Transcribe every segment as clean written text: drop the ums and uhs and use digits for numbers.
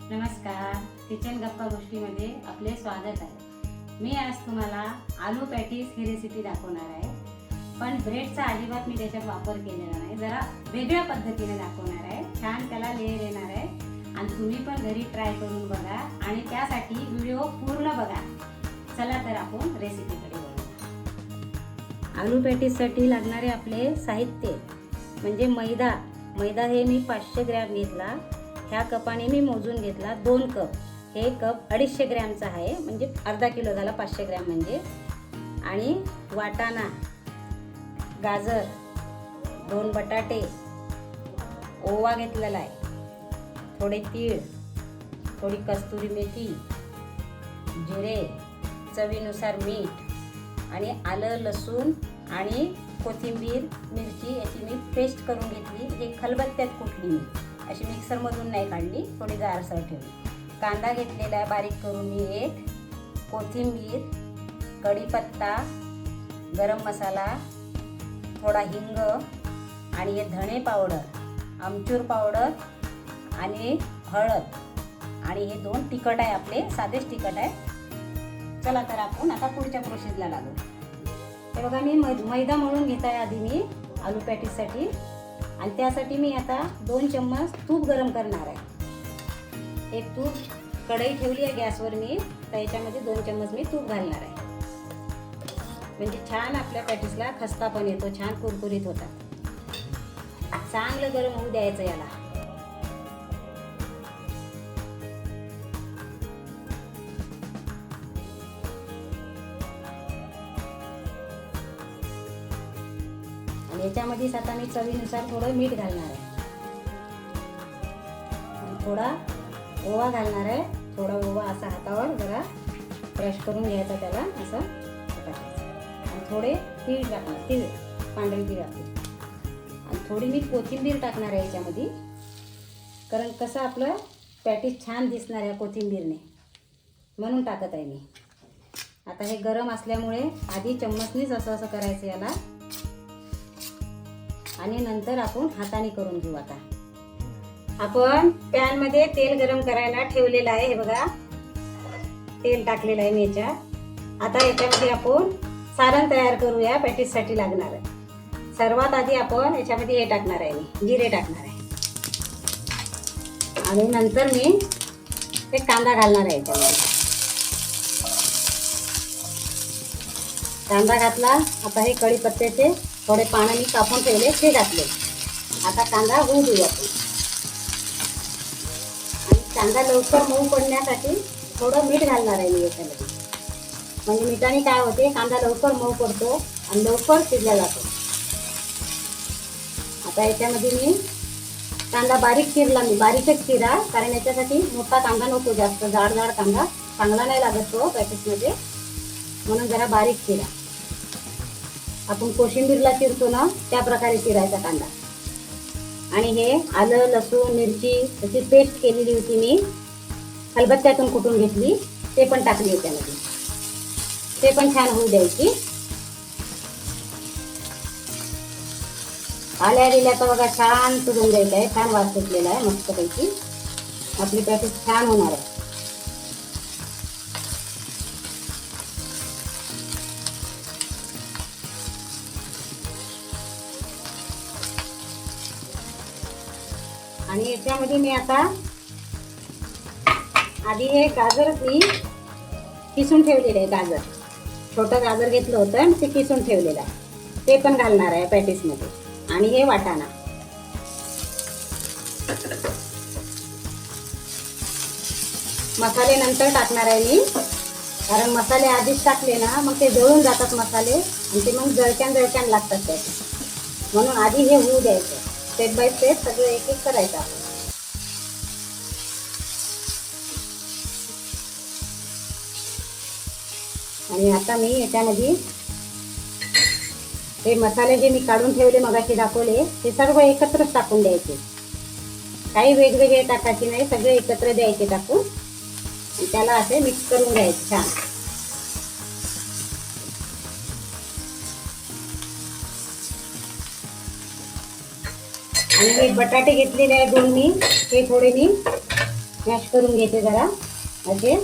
नमस्कार, किचन गप्पा गोष्टीमध्ये आपले स्वागत आहे। मी आज तुम्हाला आलू पॅटीस ही रेसिपी दाखवणार आहे, पण ब्रेडचा अजिबात मी त्याच्यात वापर केलेला नाही। जरा वेगळ्या पद्धतीने दाखवणार आहे। छान त्याला लेयर येणार आहे आणि तुम्ही पण घरी ट्राय करून बघा आणि त्यासाठी व्हिडिओ पूर्ण बघा। चला तर आपण रेसिपीकडे वळू। आलू पॅटीससाठी लागणारे आपले साहित्य म्हणजे मैदा हे मी 500 ग्रॅम घेतला। ह्या कपाने मी मोजून घेतला 2 कप। हे कप 250 ग्रॅमचा आहे, म्हणजे अर्धा किलो झाला 500 ग्रॅम म्हणजे। आणि वाटाणा, गाजर, 2 बटाटे, ओवा घेतलेला आहे, थोडे तीळ, थोडी कस्तुरी मेथी, जिरे, चवीनुसार मीठ आणि आलं लसूण आणि कोथिंबीर मिरची याची मी पेस्ट करून घेतली। हे खलबत्त्यात कुटली मी, अशी मिक्सरमधून नाही काढली, थोडी जाडसर ठेवली। कांदा घेतलेला आहे बारीक करून मी 1, कोथिंबीर, कढीपत्ता, गरम मसाला, थोडा हिंग आणि हे धणे पावडर, आमचूर पावडर आणि हळद आणि हे 2 तिखट आहे, आपले साधेच तिखट आहे। चला तर आपण आता पुढच्या प्रोसेसला लागू। हे बघा, मी मैदा मळून घेत आहे आधी मी आलू पॅटीससाठी, आणि त्यासाठी मी आता 2 चम्मच तूप गरम करणार आहे। हे तूप कढई ठेवली आहे गॅसवर मी, तर याच्यामध्ये 2 चम्मच मी तूप घालणार आहे, म्हणजे छान आपल्या पॅटीसला खस्ता पण येतो, छान कुरकुरीत होतात। चांगलं गरम होऊ द्यायचं याला। याच्यामध्येच आता मी चवीनुसार थोडं मीठ घालणार आहे, थोडा ओवा घालणार आहे। थोडा ओवा असा हातावर जरा क्रश करून घ्यायचा, त्याला असं टाकायचं। आणि थोडे तीळ टाकणार, तीळ पांढरी तीळ आपली, आणि थोडी मी कोथिंबीर टाकणार आहे याच्यामध्ये, कारण कसं आपलं पॅटीस छान दिसणार आहे कोथिंबीरने, म्हणून टाकत आहे मी। आता हे गरम असल्यामुळे आधी चम्मचनीच असं करायचं याला, आणि नंतर आपण हाताने करून घेऊ। आता आपण पॅन मध्ये तेल गरम करायला ठेवलेलं आहे, हे बघा तेल टाकलेलं आहे मी याच्यात। आता याच्यामध्ये आपण सारण तयार करूया पॅटीस साठी लागणार। सर्वात आधी आपण याच्यामध्ये हे टाकणार आहे, मी जिरे टाकणार आहे, आणि नंतर मी एक कांदा घालणार आहे याच्यामध्ये। कांदा घातला, आता हे कढीपत्त्याचे थोडे पानं मी कापून ठेवले ते घातले। आता कांदा होऊ देऊ आपण, आणि कांदा लवकर मऊ पडण्यासाठी थोडं मीठ घालणार आहे मी याच्यामध्ये, म्हणजे मिठाने काय होते, कांदा लवकर मऊ पडतो आणि लवकर शिजला जातो। आता याच्यामध्ये मी कांदा बारीक चिरला, मी बारीकच चिरा, कारण याच्यासाठी मोठा कांदा नको, जास्त जाड कांदा चांगला नाही लागत तो पॅटीसमध्ये, म्हणून जरा बारीक चिरा। आपण कोशिंबीरला चिरतो ना त्या प्रकारे चिरायचा कांदा। आणि हे आलं लसूण मिरची याची पेस्ट केलेली होती मी, खलबत्त्यातून कुटून घेतली, ते पण टाकली याच्यामध्ये, ते पण छान होऊ द्यायची। आल्याचा बघा छान सुगंध द्यायचा आहे, छान वास सुटलेला आहे मस्तपैकी, आपली पॅटीस छान होणार आहे। आणि याच्यामध्ये मी आता आधी हे गाजर मी किसून ठेवलेलं आहे, गाजर छोटं गाजर घेतलं होतं आणि ते किसून ठेवलेलं आहे, ते पण घालणार आहे पॅटीसमध्ये। आणि हे वाटाणा, मसाले नंतर टाकणार आहे मी, कारण मसाले आधीच टाकले ना मग ते जळून जातात मसाले, आणि ते मग जळक्यान लागतात त्याचे, म्हणून आधी हे होऊ द्यायचं। स्टेप बाय स्टेप सगळं एक एक करायचं आपण। आणि आता मी याच्यामध्ये हे मसाले जे मी काढून ठेवले मगाशी दाखवले, ते सर्व एकत्रच टाकून द्यायचे, काही वेगवेगळे टाकायचे नाही, सगळे एकत्र द्यायचे टाकून, आणि त्याला असे मिक्स करून घ्यायचे छान। आणि हे बटाटे घेतलेले आहे 2 मी, हे थोडे मी मॅश करून घेते जरा असे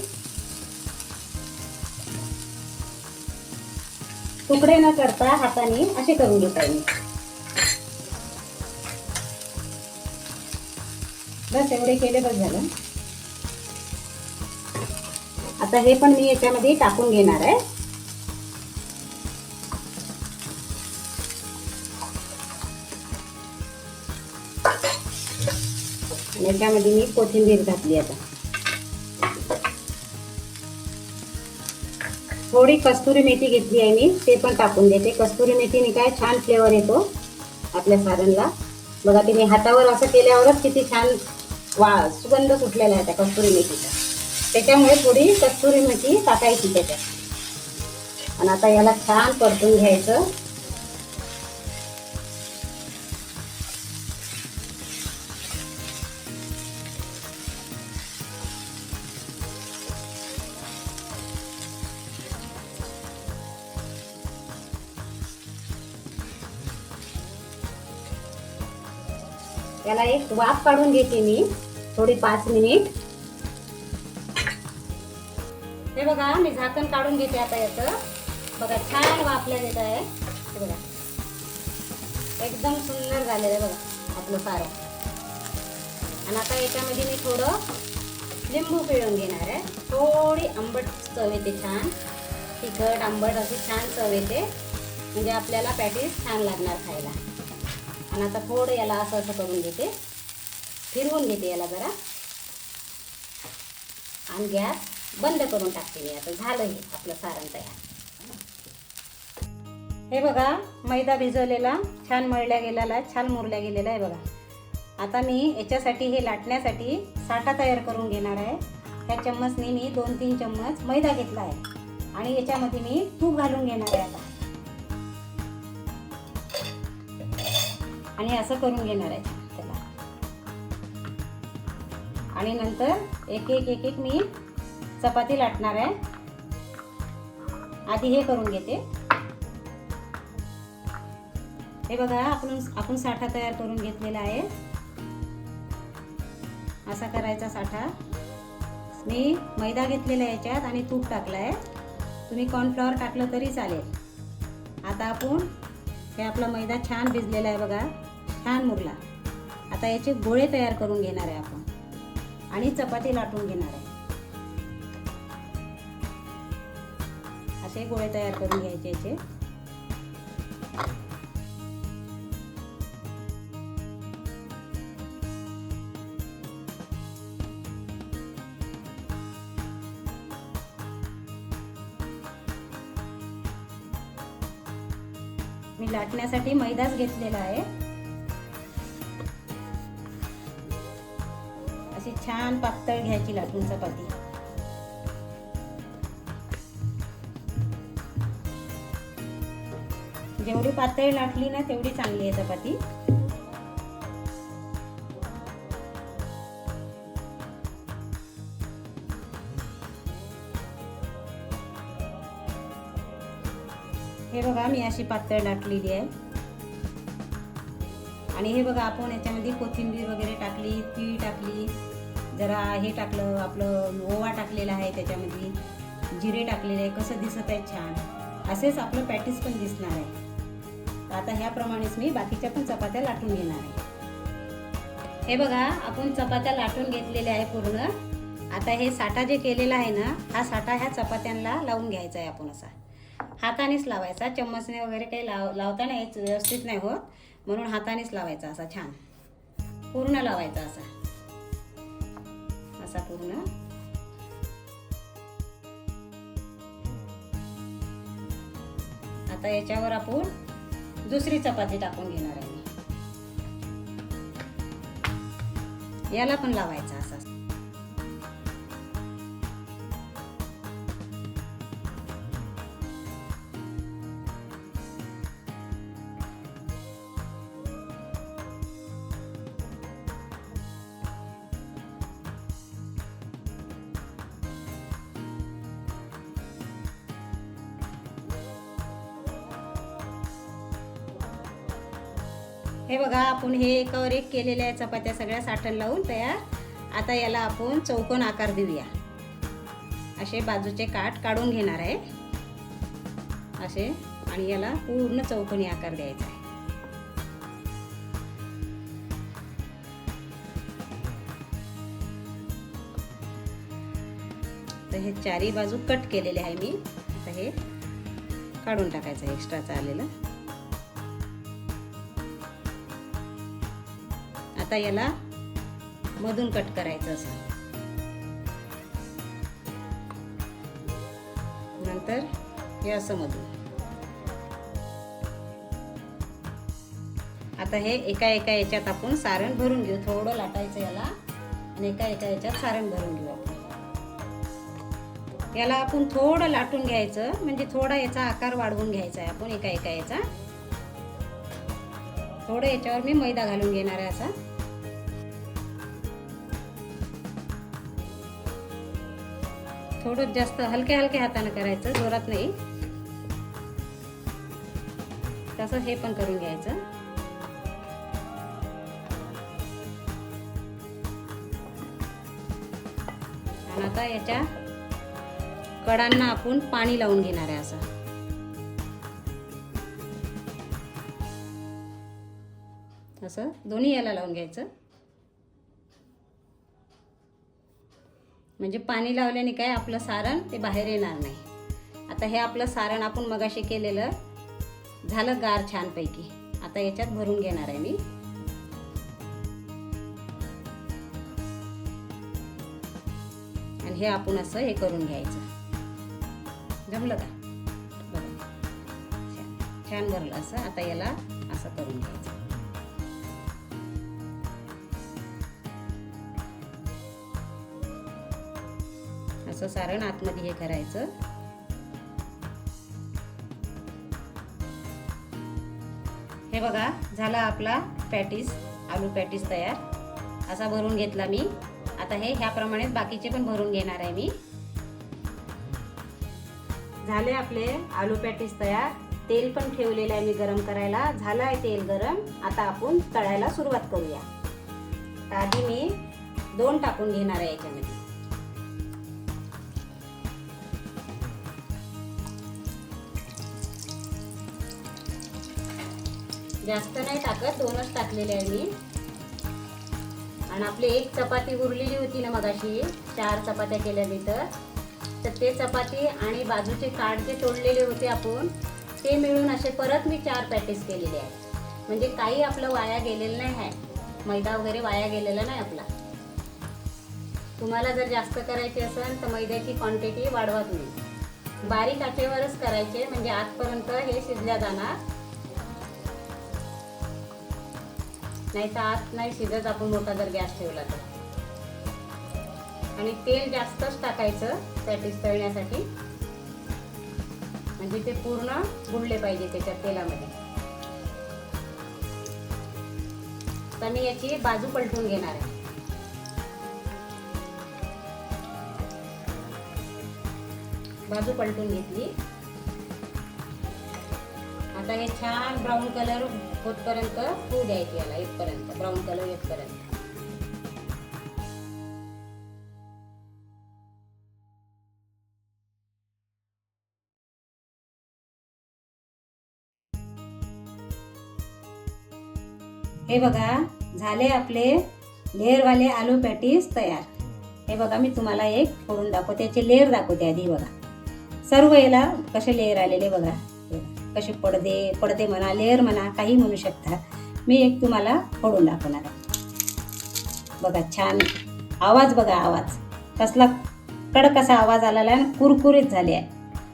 तुकडे न करता हाताने असे करून घेता मी. बस एवढे केले बस झालं. आता हे पण मी याच्यामध्ये टाकून घेणार आहे. याच्यामध्ये मी कोथिंबीर घातली. आता थोडी कस्तुरी मेथी घेतली आहे मी, ते पण टाकून देते. कस्तुरी मेथीने काय छान फ्लेवर येतो आपल्या सारणला. बघा तुम्ही हातावर असं केल्यावरच किती छान सुगंध सुटलेला आहे त्या कस्तुरी मेथीचा. त्याच्यामुळे थोडी कस्तुरी मेथी टाकायची त्याच्यात. आणि आता याला छान परतून घ्यायचं. याला एक वाफ काढून घेते मी थोडी 5 मिनिट. हे बघा मी झाकण काढून घेते आता याचं. बघा छान वाफल्या येत आहे. हे बघा एकदम सुंदर झालेलं आहे बघा आपलं सारण. आणि आता याच्यामध्ये मी थोडं लिंबू पिळून घेणार आहे. थोडी आंबट चव येते, छान तिखट आंबट अशी छान चव येते. म्हणजे आपल्याला पॅटीस छान लागणार खायला. आणि आता थोडं याला असं असं करून घेते, फिरवून घेते याला जरा आणि गॅस बंद करून टाकते मी. आता झालं हे आपलं सारण तयार. हे बघा मैदा भिजवलेला छान मळल्या गेलेला आहे, छान मुरल्या गेलेला आहे बघा. आता मी याच्यासाठी हे लाटण्यासाठी साठा तयार करून घेणार आहे. ह्या चम्मचने मी 2-3 चम्मच मैदा घेतला आहे आणि याच्यामध्ये मी तूप घालून घेणार आहे आता. आणि असं करून घेणार आहे त्याला. आणि नंतर एक एक मी चपाती लाटणार आहे. आधी हे करून घेते. हे बघा आपण साठा तयार करून घेतलेला आहे. असा करायचा साठा. मी मैदा घेतलेला आहे याच्यात आणि तूप टाकलं आहे. तुम्ही कॉर्नफ्लॉवर टाकलं तरी चालेल. आता आपण हे आपला मैदा छान भिजलेला आहे बघा, छान मुरला. आता याचे गोळे तयार करून घेणार आहे आपण आणि चपाती लाटून घेणार आहे. असे गोळे तयार करून घ्यायचे याचे. मी लाटण्यासाठी मैदाच घेतलेला आहे. अशी छान पातळ घ्यायची लाटून चपाती. जेवढी पातळ लाटली ना तेवढी चांगली आहे चपाती. हे बघा मी अशी पातळ लाटलेली आहे. आणि हे बघा आपण याच्यामध्ये कोथिंबीर वगैरे टाकली, तीळ टाकली, जरा हे टाकलं आपलं ओवा टाकलेला आहे, त्याच्यामध्ये जिरे टाकलेले आहे. कसं दिसत आहे छान. असेच आपलं पॅटीस पण दिसणार आहे. आता ह्याप्रमाणेच मी बाकीच्या पण चपात्या लाटून घेणार आहे. हे बघा आपण चपात्या लाटून घेतलेल्या आहे पूर्ण. आता हे साठा जे केलेला आहे ना, हा साठा ह्या चपात्यांना लावून घ्यायचा आहे. आपण असा हातानेच लावायचा, चम्मचने वगैरे काही लावता नाही व्यवस्थित नाही होत, म्हणून हातानेच लावायचा. असा छान पूर्ण लावायचा असा पूर्ण. आता याच्यावर आपण दुसरी चपाती टाकून घेणार आहे. याला पण लावायचा असा. हे बघा आपण हे एकावर एक केलेल्या चपात्या सगळ्या साठण लावून तयार. आता याला आपण चौकोन आकार देऊया. असे बाजूचे काठ काढून घेणार आहे असे, आणि याला पूर्ण चौकोनी आकार द्यायचा आहे. तर हे चारी बाजू कट केलेले आहे मी. आता हे काढून टाकायचं एक्स्ट्राचं आलेलं. आता याला मधून कट करायचं असं. नंतर हे असं मधून. आता हे एका एका याच्यात आपण सारण भरून घेऊ. थोडं लाटायचं याला आणि एका एका याच्यात सारण भरून घेऊ आपण. याला आपण थोडं लाटून घ्यायचं, म्हणजे थोडा याचा आकार वाढवून घ्यायचा आहे आपण एका एका याचा. थोडं याच्यावर मी मैदा घालून घेणार आहे असा. थोडं जास्त हलक्या हलक्या हाताने करायचं, जोरात नाही. तसं हे पण करून घ्यायचं. आणि आता याच्या कडांना आपण पाणी लावून घेणार आहे असं. असं दोन्ही याला लावून घ्यायचं. म्हणजे पाणी लावल्याने काय आपलं सारण ते बाहेर येणार नाही. आता हे आपलं सारण आपण मगाशी केलेलं झालं गार छानपैकी. आता याच्यात भरून घेणार आहे मी. आणि हे आपण असं हे करून घ्यायचं. जमलं का? बघा छान भरलं असं. आता याला असं करून घ्यायचं. असं सारण आतमध्ये हे करायचं. हे बघा झाला आपला पॅटीस, आलू पॅटीस तयार. असा भरून घेतला मी. आता हे ह्याप्रमाणेच बाकीचे पण भरून घेणार आहे मी. झाले आपले आलू पॅटीस तयार. तेल पण ठेवलेलं आहे मी गरम करायला. झालं आहे तेल गरम. आता आपण तळायला सुरुवात करूया. तर आधी मी 2 टाकून घेणार आहे याच्यामध्ये. जास्त नाही टाकत, 2च टाकलेले आहे मी. आणि आपली एक चपाती उरलेली होती ना मगाशी, 4 चपात्या केल्या मी. तर ते चपाती आणि बाजूचे काठ जे तोडलेले होते आपण, ते मिळून असे परत मी 4 पॅटीस केलेले आहेत. म्हणजे काही आपलं वाया गेलेलं नाही आहे. मैदा वगैरे वाया गेलेला नाही आपला. तुम्हाला जर जास्त करायचे असेल तर मैद्याची क्वांटिटी वाढवा तुम्ही. बारीक आचेवरच करायचे, म्हणजे आतपर्यंत हे शिजल्या जाणार. नाही तर आत नाही शिजत आपण मोठा जर गॅस ठेवला तर. आणि तेल जास्तच टाकायचं पॅटीस तळण्यासाठी, म्हणजे ते पूर्ण बुडले पाहिजे त्याच्या तेलामध्ये. तर मी याची बाजू पलटून घेणार आहे. बाजू पलटून घेतली. आता हे छान ब्राऊन कलर होतपर्यंत होऊ द्यायचे याला, इथपर्यंत ब्राऊन कलर येतपर्यंत. हे बघा झाले आपले लेअरवाले आलू पॅटीस तयार. हे बघा मी तुम्हाला एक फोडून दाखवते, याचे लेअर दाखवते आधी. बघा सर्व याला कसे लेअर आलेले बघा. कसे पडदे म्हणा, लेअर म्हणा, काही म्हणू शकता. मी एक तुम्हाला फोडून दाखवणार आहे. बघा छान आवाज, बघा आवाज कसला कडक असा आवाज आलेला आहे. कुरकुरीत झाले आहे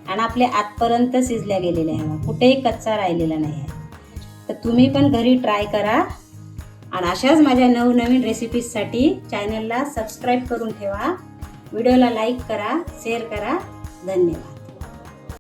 आणि आपले आतपर्यंत शिजल्या गेलेले आहे. कुठेही कच्चा राहिलेला नाही आहे. तर तुम्ही पण घरी ट्राय करा. आणि अशाच माझ्या नवनवीन रेसिपीजसाठी चॅनलला सबस्क्राईब करून ठेवा. व्हिडिओला लाईक करा, शेअर करा. धन्यवाद.